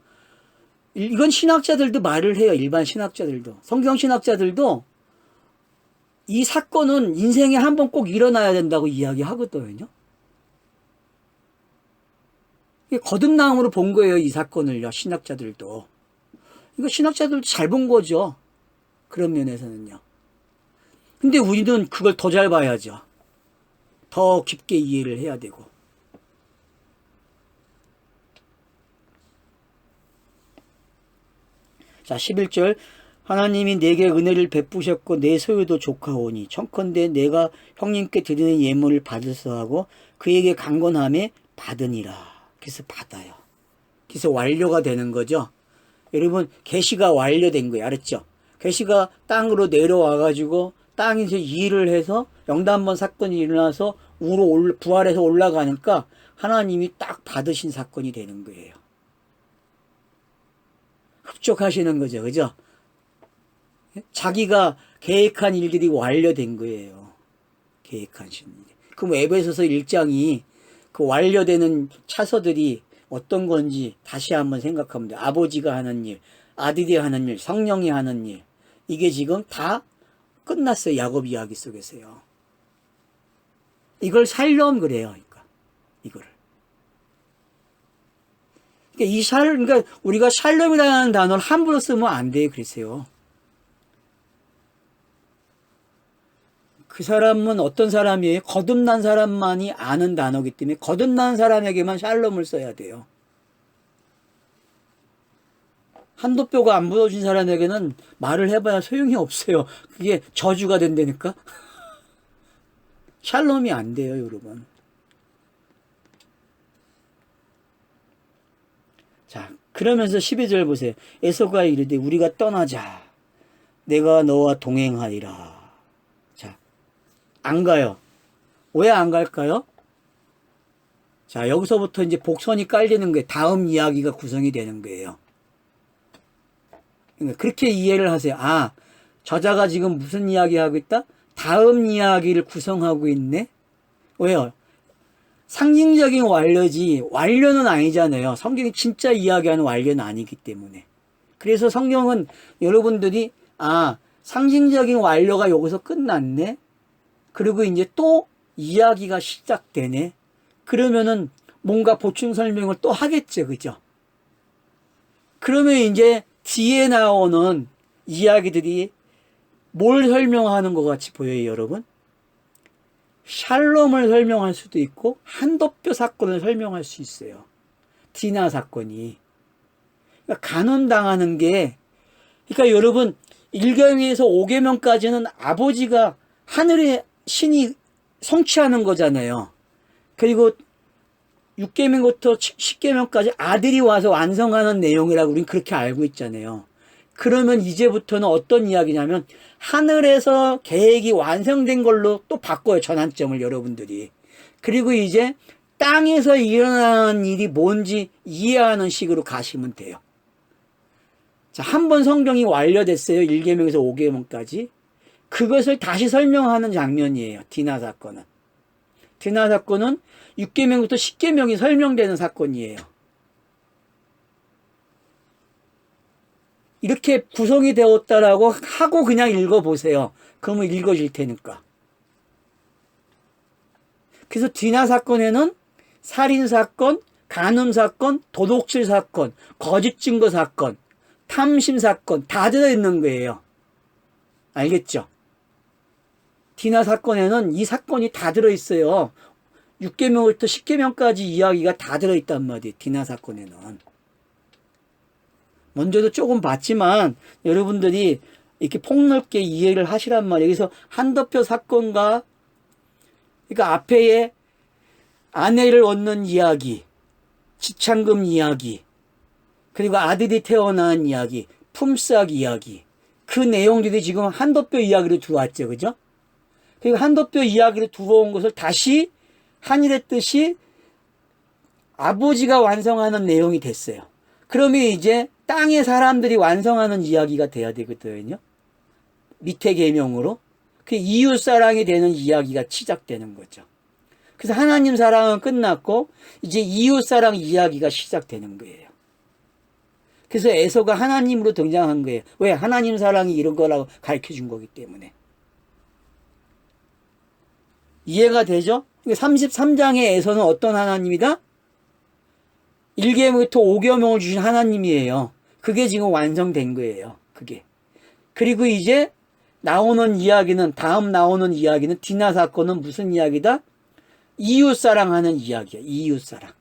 이건 신학자들도 말을 해요. 일반 신학자들도. 성경 신학자들도 이 사건은 인생에 한 번 꼭 일어나야 된다고 이야기하거든요. 거듭남으로 본 거예요. 이 사건을요. 신학자들도. 이거 신학자들도 잘 본 거죠. 그런 면에서는요. 근데 우리는 그걸 더 잘 봐야죠. 더 깊게 이해를 해야 되고. 자, 11절. 하나님이 내게 은혜를 베푸셨고 내 소유도 족하오니 청컨대 내가 형님께 드리는 예물을 받으서 하고 그에게 강건함에 받으니라. 그래서 받아요. 그래서 완료가 되는 거죠. 여러분 계시가 완료된 거예요. 알았죠? 계시가 땅으로 내려와 가지고 땅에서 일을 해서 영단번 사건이 일어나서 우로 부활해서 올라가니까 하나님이 딱 받으신 사건이 되는 거예요. 흡족하시는 거죠. 그죠? 자기가 계획한 일들이 완료된 거예요. 계획하신 일. 그럼 에베소서 1장이 그 완료되는 차서들이 어떤 건지 다시 한번 생각하면 돼요. 아버지가 하는 일, 아들이 하는 일, 성령이 하는 일. 이게 지금 다 끝났어요. 야곱 이야기 속에서요. 이걸 살려면 그래요. 그러니까 이거를. 그러니까 우리가 샬롬이라는 단어를 함부로 쓰면 안 돼요. 그러세요. 그 사람은 어떤 사람이에요? 거듭난 사람만이 아는 단어이기 때문에 거듭난 사람에게만 샬롬을 써야 돼요. 한도뼈가 안 부러진 사람에게는 말을 해봐야 소용이 없어요. 그게 저주가 된다니까. 샬롬이 안 돼요, 여러분. 자, 그러면서 12절 보세요. 에서가 이르되 우리가 떠나자. 내가 너와 동행하리라. 자, 안 가요. 왜 안 갈까요? 자, 여기서부터 이제 복선이 깔리는 거예요. 다음 이야기가 구성이 되는 거예요. 그러니까 그렇게 이해를 하세요. 저자가 지금 무슨 이야기 하고 있다? 다음 이야기를 구성하고 있네? 왜요? 상징적인 완료지 완료는 아니잖아요. 성경이 진짜 이야기하는 완료는 아니기 때문에. 그래서 성경은 여러분들이 상징적인 완료가 여기서 끝났네. 그리고 이제 또 이야기가 시작되네. 그러면은 뭔가 보충 설명을 또 하겠죠. 그죠? 그러면 이제 뒤에 나오는 이야기들이 뭘 설명하는 것 같이 보여요, 여러분? 샬롬을 설명할 수도 있고 한도표 사건을 설명할 수 있어요. 디나 사건이. 그러니까 간음당하는 게, 그러니까 여러분 1계명에서 5계명까지는 아버지가 하늘의 신이 성취하는 거잖아요. 그리고 6계명부터 10계명까지 아들이 와서 완성하는 내용이라고 우리는 그렇게 알고 있잖아요. 그러면 이제부터는 어떤 이야기냐면 하늘에서 계획이 완성된 걸로 또 바꿔요. 전환점을 여러분들이. 그리고 이제 땅에서 일어나는 일이 뭔지 이해하는 식으로 가시면 돼요. 자, 한 번 성경이 완료됐어요. 1계명에서 5계명까지. 그것을 다시 설명하는 장면이에요. 디나 사건은. 디나 사건은 6계명부터 10계명이 설명되는 사건이에요. 이렇게 구성이 되었다라고 하고 그냥 읽어보세요. 그러면 읽어질 테니까. 그래서 디나 사건에는 살인사건, 간음사건, 도둑질 사건, 거짓 증거 사건, 탐심 사건 다 들어있는 거예요. 알겠죠? 디나 사건에는 이 사건이 다 들어있어요. 6계명부터 10계명까지 이야기가 다 들어있단 말이에요. 디나 사건에는. 먼저도 조금 봤지만 여러분들이 이렇게 폭넓게 이해를 하시란 말이에요. 그래서 한도표 사건과 그러니까 앞에 아내를 얻는 이야기, 지창금 이야기, 그리고 아들이 태어난 이야기, 품삯 이야기, 그 내용들이 지금 한도표 이야기로 들어왔죠. 그죠? 그리고 한도표 이야기로 들어온 것을 다시 한일의 뜻이 아버지가 완성하는 내용이 됐어요. 그러면 이제 땅의 사람들이 완성하는 이야기가 돼야 되거든요. 밑에 계명으로. 그 이웃 사랑이 되는 이야기가 시작되는 거죠. 그래서 하나님 사랑은 끝났고 이제 이웃 사랑 이야기가 시작되는 거예요. 그래서 에서가 하나님으로 등장한 거예요. 왜? 하나님 사랑이 이런 거라고 가르쳐 준 거기 때문에. 이해가 되죠? 33장의 에서는 어떤 하나님이다? 1계명부터 5계명을 주신 하나님이에요. 그게 지금 완성된 거예요. 그게. 그리고 이제 나오는 이야기는, 다음 나오는 이야기는 디나 사건은 무슨 이야기다? 이웃사랑하는 이야기야. 이웃사랑.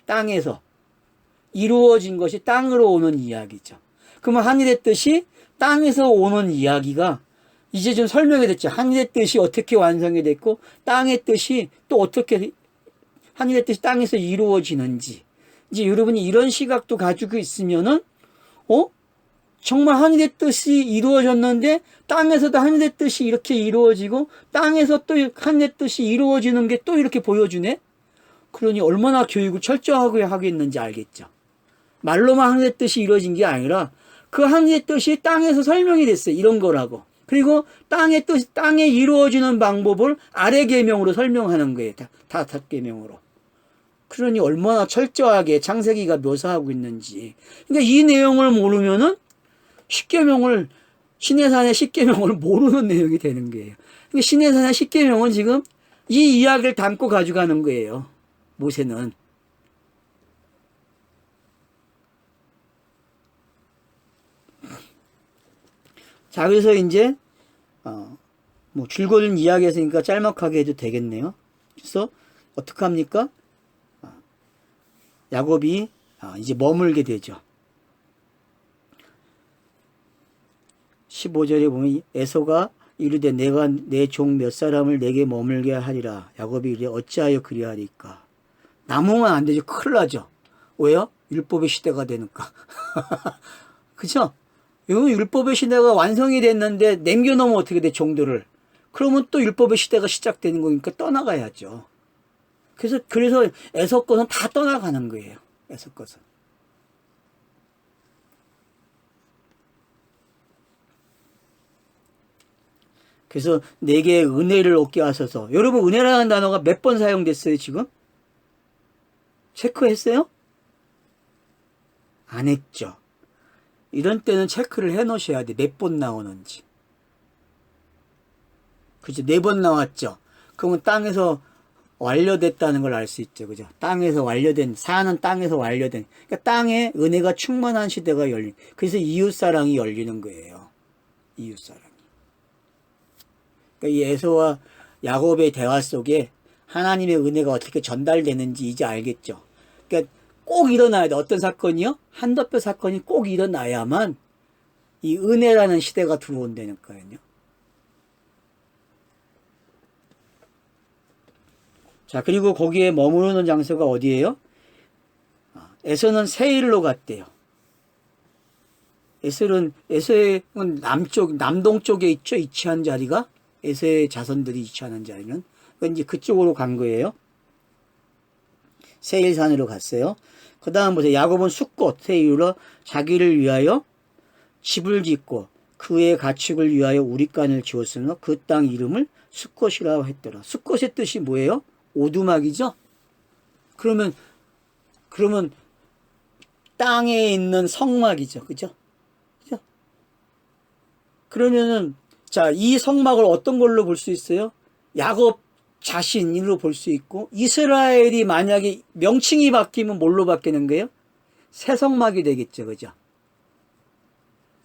땅에서 이루어진 것이 땅으로 오는 이야기죠. 그러면 하늘의 뜻이 땅에서 오는 이야기가 이제 좀 설명이 됐죠. 하늘의 뜻이 어떻게 완성이 됐고 땅의 뜻이 또 어떻게 하늘의 뜻이 땅에서 이루어지는지. 이제 여러분이 이런 시각도 가지고 있으면은 정말 하늘의 뜻이 이루어졌는데 땅에서도 하늘의 뜻이 이렇게 이루어지고 땅에서 또 하늘의 뜻이 이루어지는 게 또 이렇게 보여주네. 그러니 얼마나 교육을 철저하게 하겠는지 알겠죠. 말로만 하늘의 뜻이 이루어진 게 아니라 그 하늘의 뜻이 땅에서 설명이 됐어요. 이런 거라고. 그리고 땅의 뜻, 땅에 이루어지는 방법을 아래 계명으로 설명하는 거예요. 다섯 계명으로. 그러니 얼마나 철저하게 창세기가 묘사하고 있는지. 그러니까 이 내용을 모르면은 10계명을 시내산의 10계명을 모르는 내용이 되는 거예요. 그러니까 시내산의 10계명은 지금 이 이야기를 담고 가져가는 거예요. 모세는. 자, 그래서 이제 뭐 줄거리는 이야기했으니까 짤막하게 해도 되겠네요. 그래서 어떻게 합니까? 야곱이 이제 머물게 되죠. 15절에 보면 에서가 이르되 내가 내 종 몇 사람을 내게 머물게 하리라. 야곱이 이르되 어찌하여 그리하리까. 남으면 안 되죠. 큰일 나죠. 왜요? 율법의 시대가 되니까. 그죠? 이건 율법의 시대가 완성이 됐는데 남겨놓으면 어떻게 돼, 종들을. 그러면 또 율법의 시대가 시작되는 거니까 떠나가야죠. 그래서 에서 것은 다 떠나가는 거예요. 에서 것은. 그래서 내게 은혜를 얻게 하소서. 여러분, 은혜라는 단어가 몇 번 사용됐어요, 지금? 체크했어요? 안 했죠. 이런 때는 체크를 해 놓으셔야 돼. 몇 번 나오는지. 그죠? 4번 나왔죠. 그러면 땅에서 완료됐다는 걸 알 수 있죠. 그죠? 땅에서 완료된, 사는 땅에서 완료된. 그러니까 땅에 은혜가 충만한 시대가 열린. 그래서 이웃사랑이 열리는 거예요. 이웃사랑이. 그러니까 이 에서와 야곱의 대화 속에 하나님의 은혜가 어떻게 전달되는지 이제 알겠죠. 그러니까 꼭 일어나야 돼. 어떤 사건이요? 한더뼈 사건이 꼭 일어나야만 이 은혜라는 시대가 들어온다니까요. 자, 그리고 거기에 머무르는 장소가 어디예요? 에서는 세일로 갔대요. 에서는 남동쪽에 있죠. 위치한 자리가. 에서의 자손들이 위치하는 자리는. 그러니까 이제 그쪽으로 간 거예요. 세일산으로 갔어요. 그 다음 보세요. 야곱은 숫곳 세일로 자기를 위하여 집을 짓고 그의 가축을 위하여 우릿간을 지었으며 그 땅 이름을 숫곳이라고 했더라. 숫곳의 뜻이 뭐예요? 오두막이죠? 그러면 땅에 있는 성막이죠. 그죠? 그죠? 그러면은, 자, 이 성막을 어떤 걸로 볼 수 있어요? 야곱 자신으로 볼 수 있고, 이스라엘이 만약에 명칭이 바뀌면 뭘로 바뀌는 거예요? 새 성막이 되겠죠. 그죠?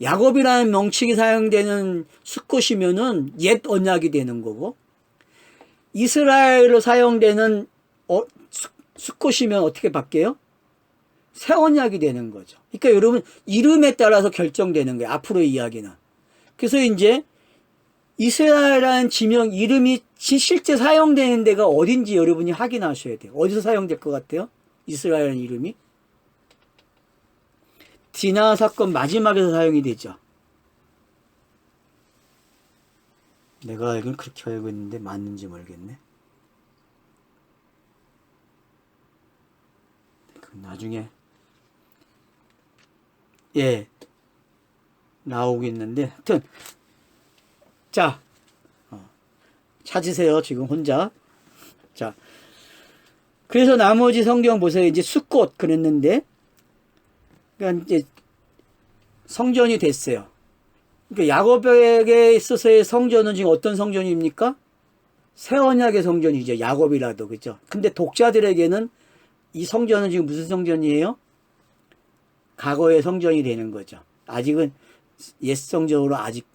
야곱이라는 명칭이 사용되는 숫곳이면은 옛 언약이 되는 거고, 이스라엘로 사용되는 숫곳이면 어떻게 바뀌어요? 새 언약이 되는 거죠. 그러니까 여러분, 이름에 따라서 결정되는 거예요. 앞으로의 이야기는. 그래서 이제 이스라엘이라는 지명 이름이 실제 사용되는 데가 어딘지 여러분이 확인하셔야 돼요. 어디서 사용될 것 같아요? 이스라엘이라는 이름이? 디나 사건 마지막에서 사용이 되죠. 내가 알기는 그렇게 알고 있는데 맞는지 모르겠네. 나중에 나오겠는데 하여튼 자 찾으세요. 지금 혼자. 자, 그래서 나머지 성경 보세요. 이제 숫곳 그랬는데 그러니까 이제 성전이 됐어요. 그러니까 야곱에게 있어서의 성전은 지금 어떤 성전입니까? 새 언약의 성전이죠. 야곱이라도. 그죠? 근데 독자들에게는 이 성전은 지금 무슨 성전이에요? 과거의 성전이 되는 거죠. 아직은 옛 성전으로 아직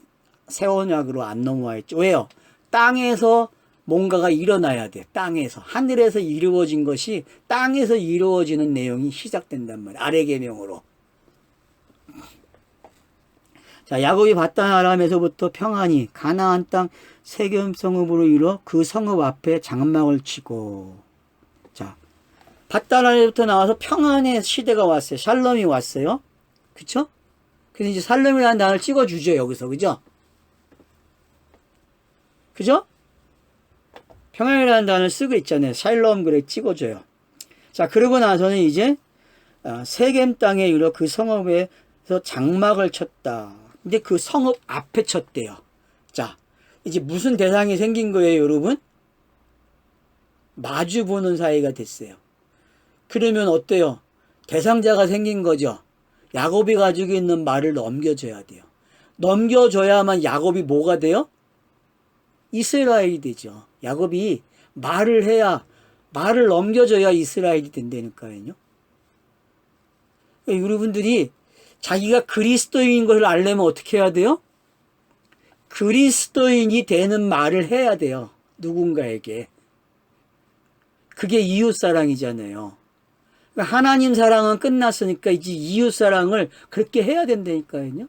새 언약으로 안 넘어와 있죠. 왜요? 땅에서 뭔가가 일어나야 돼. 땅에서. 하늘에서 이루어진 것이 땅에서 이루어지는 내용이 시작된단 말이에요. 아래 계명으로. 자, 야곱이 밧단 아람에서부터 평안히 가나안 땅 세겜 성읍으로 이뤄 그 성읍 앞에 장막을 치고. 자, 밧단 아람에부터 나와서 평안의 시대가 왔어요. 샬롬이 왔어요. 그쵸? 그래서 이제 샬롬이라는 단어를 찍어주죠, 여기서. 그죠? 그죠? 평안이라는 단어를 쓰고 있잖아요. 샬롬 그래 찍어줘요. 자, 그러고 나서는 이제 세겜 땅에 이르러 그 성읍에서 장막을 쳤다. 근데 그 성읍 앞에 쳤대요. 자, 이제 무슨 대상이 생긴 거예요, 여러분? 마주 보는 사이가 됐어요. 그러면 어때요? 대상자가 생긴 거죠. 야곱이 가지고 있는 말을 넘겨줘야 돼요. 넘겨줘야만 야곱이 뭐가 돼요? 이스라엘이 되죠. 야곱이 말을 해야, 말을 넘겨줘야 이스라엘이 된다니까요. 그러니까 여러분들이 자기가 그리스도인인 것을 알려면 어떻게 해야 돼요? 그리스도인이 되는 말을 해야 돼요. 누군가에게. 그게 이웃사랑이잖아요. 그러니까 하나님 사랑은 끝났으니까 이제 이웃사랑을 그렇게 해야 된다니까요.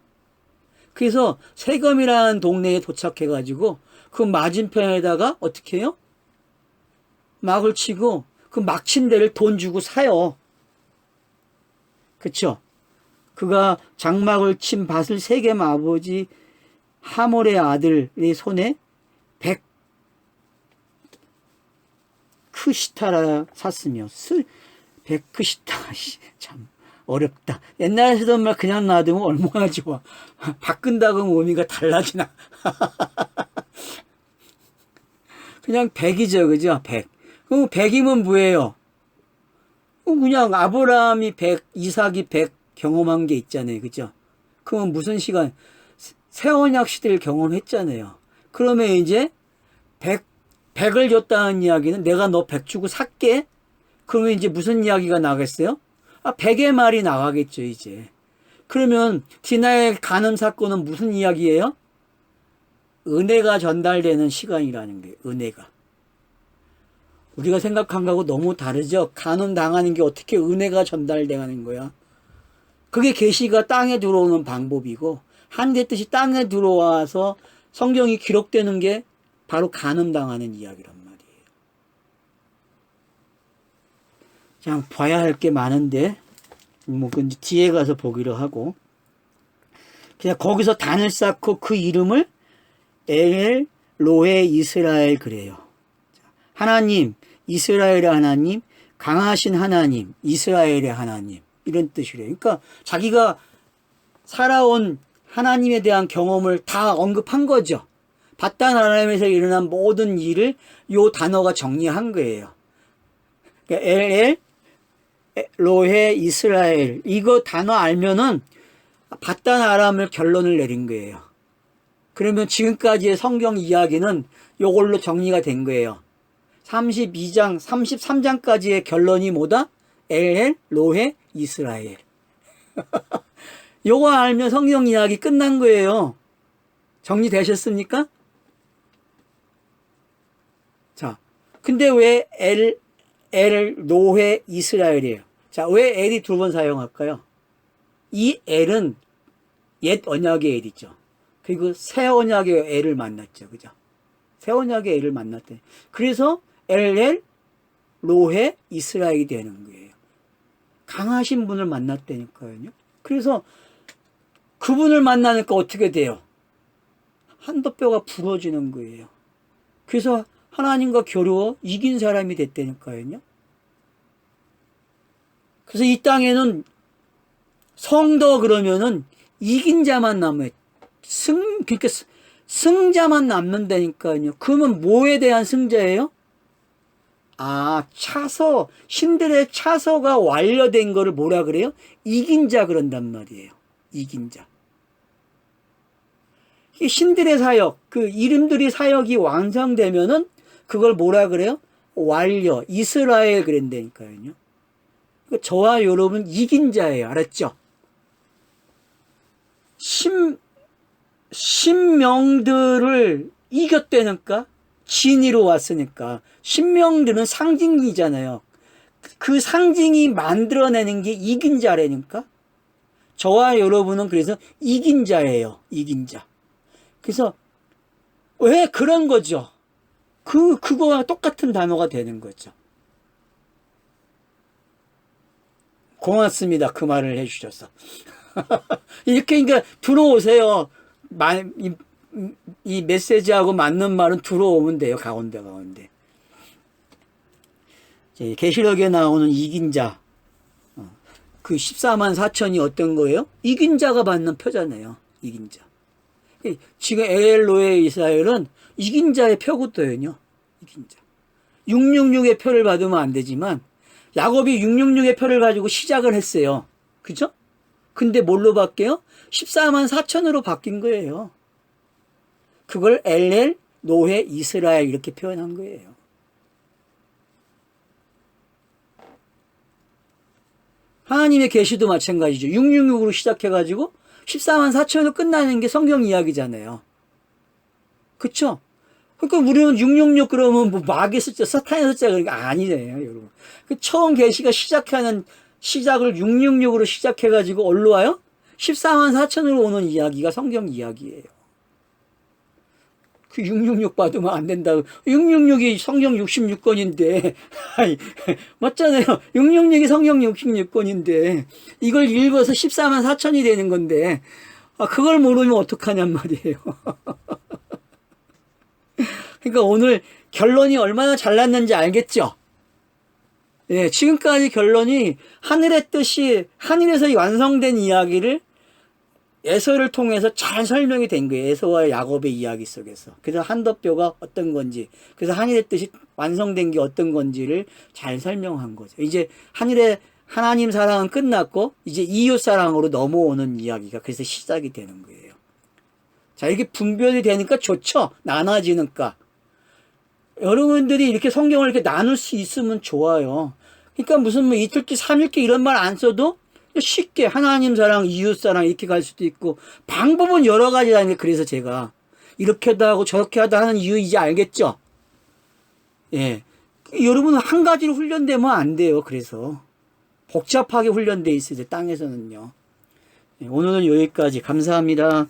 그래서 세검이라는 동네에 도착해가지고 그 맞은편에다가 어떻게 해요? 막을 치고 그 막 친 데를 돈 주고 사요. 그쵸? 그가 장막을 친 밭을 세겜 아버지 하몰의 아들의 손에 100크시타라 샀으며 100크시타 참 어렵다. 옛날에 쓰던 말 그냥 놔두면 얼마나 좋아. 바꾼다고 하면 의미가 달라지나. 그냥 100이죠. 그죠? 100. 그럼 100이면 뭐예요? 그냥 아브라함이 100, 이삭이 100 경험한 게 있잖아요. 그죠? 그러면 무슨 시간? 새 언약 시대를 경험했잖아요. 그러면 이제 100을 줬다는 이야기는 내가 너 100 주고 살게? 그러면 이제 무슨 이야기가 나겠어요? 100의 말이 나가겠죠, 이제. 그러면 디나의 간음 사건은 무슨 이야기예요? 은혜가 전달되는 시간이라는 거예요. 은혜가. 우리가 생각한 거하고 너무 다르죠. 간음 당하는 게 어떻게 은혜가 전달되는 거야. 그게 계시가 땅에 들어오는 방법이고 하늘의 뜻이 땅에 들어와서 성경이 기록되는 게 바로 간음 당하는 이야기란 말이에요. 자, 봐야 할 게 많은데 뭐 뒤에 가서 보기로 하고 그냥 거기서 단을 쌓고 그 이름을 엘 로에 이스라엘 그래요. 하나님, 이스라엘의 하나님, 강하신 하나님, 이스라엘의 하나님 이런 뜻이래요. 그러니까 자기가 살아온 하나님에 대한 경험을 다 언급한 거죠. 바단 아람에서 일어난 모든 일을 요 단어가 정리한 거예요. 그러니까 엘 로에 이스라엘 이거 단어 알면은 바단 아람을 결론을 내린 거예요. 그러면 지금까지의 성경 이야기는 요걸로 정리가 된 거예요. 32장, 33장까지의 결론이 뭐다? 엘 로에 이스라엘. 요거 알면 성경 이야기 끝난 거예요. 정리되셨습니까? 자, 근데 왜 노해 이스라엘이에요? 자, 왜 엘이 두 번 사용할까요? 이 엘은 옛 언약의 엘이죠. 그리고 새 언약의 엘을 만났죠. 그죠? 새 언약의 엘을 만났대. 그래서 노해 이스라엘이 되는 거예요. 강하신 분을 만났다니까요. 그래서 그분을 만나니까 어떻게 돼요? 한도뼈가 부러지는 거예요. 그래서 하나님과 겨루어 이긴 사람이 됐다니까요. 그래서 이 땅에는 성도 그러면은 이긴 자만 남아요. 그러니까 승자만 남는다니까요. 그러면 뭐에 대한 승자예요? 신들의 차서가 완료된 거를 뭐라 그래요? 이긴 자 그런단 말이에요. 이긴 자. 신들의 사역, 그 이름들이 사역이 완성되면은 그걸 뭐라 그래요? 완료, 이스라엘 그랬다니까요. 저와 여러분 이긴 자예요. 알았죠? 신명들을 이겼다니까? 진이로 왔으니까. 신명들은 상징이잖아요. 그 상징이 만들어내는 게 이긴 자라니까? 저와 여러분은 그래서 이긴 자예요. 이긴 자. 그래서 왜 그런 거죠? 그거와 똑같은 단어가 되는 거죠. 고맙습니다. 그 말을 해주셔서. 이렇게, 그러니까, 들어오세요. 이 메시지하고 맞는 말은 들어오면 돼요. 가운데. 계시록에 나오는 이긴 자. 그 14만 4천이 어떤 거예요? 이긴 자가 받는 표잖아요. 이긴 자. 지금 엘로의 이스라엘은 이긴 자의 표거든요. 이긴 자. 666의 표를 받으면 안 되지만 야곱이 666의 표를 가지고 시작을 했어요. 그죠? 근데 뭘로 바뀌어요? 14만 4천으로 바뀐 거예요. 그걸 노해 이스라엘 이렇게 표현한 거예요. 하나님의 계시도 마찬가지죠. 666으로 시작해가지고 14만 4천으로 끝나는 게 성경 이야기잖아요. 그쵸? 그러니까 우리는 666 그러면 뭐 마귀 숫자, 사탄의 숫자 그러니까 아니에요, 여러분. 그 처음 계시가 시작하는 시작을 666으로 시작해가지고 어디로 와요? 14만 4천으로 오는 이야기가 성경 이야기예요. 그 666 받으면 안 된다고. 666이 성경 66권인데, 맞잖아요. 666이 성경 66권인데, 이걸 읽어서 14만 4천이 되는 건데, 그걸 모르면 어떡하냔 말이에요. 그러니까 오늘 결론이 얼마나 잘났는지 알겠죠? 예, 지금까지 결론이 하늘의 뜻이, 하늘에서 완성된 이야기를 에서를 통해서 잘 설명이 된 거예요. 에서와 야곱의 이야기 속에서. 그래서 한더뼈가 어떤 건지, 그래서 하늘의 뜻이 완성된 게 어떤 건지를 잘 설명한 거죠. 이제 하늘의 하나님 사랑은 끝났고 이제 이웃 사랑으로 넘어오는 이야기가 그래서 시작이 되는 거예요. 자, 이렇게 분별이 되니까 좋죠. 나눠지니까. 여러분들이 이렇게 성경을 이렇게 나눌 수 있으면 좋아요. 그러니까 무슨 뭐 이틀째, 삼일째 이런 말 안 써도 쉽게 하나님 사랑, 이웃 사랑 이렇게 갈 수도 있고 방법은 여러 가지라는 게 그래서 제가 이렇게도 하고 저렇게 하다 하는 이유 이제 알겠죠? 예. 여러분 한 가지로 훈련되면 안 돼요. 그래서 복잡하게 훈련돼 있어요. 땅에서는요. 예, 오늘은 여기까지 감사합니다.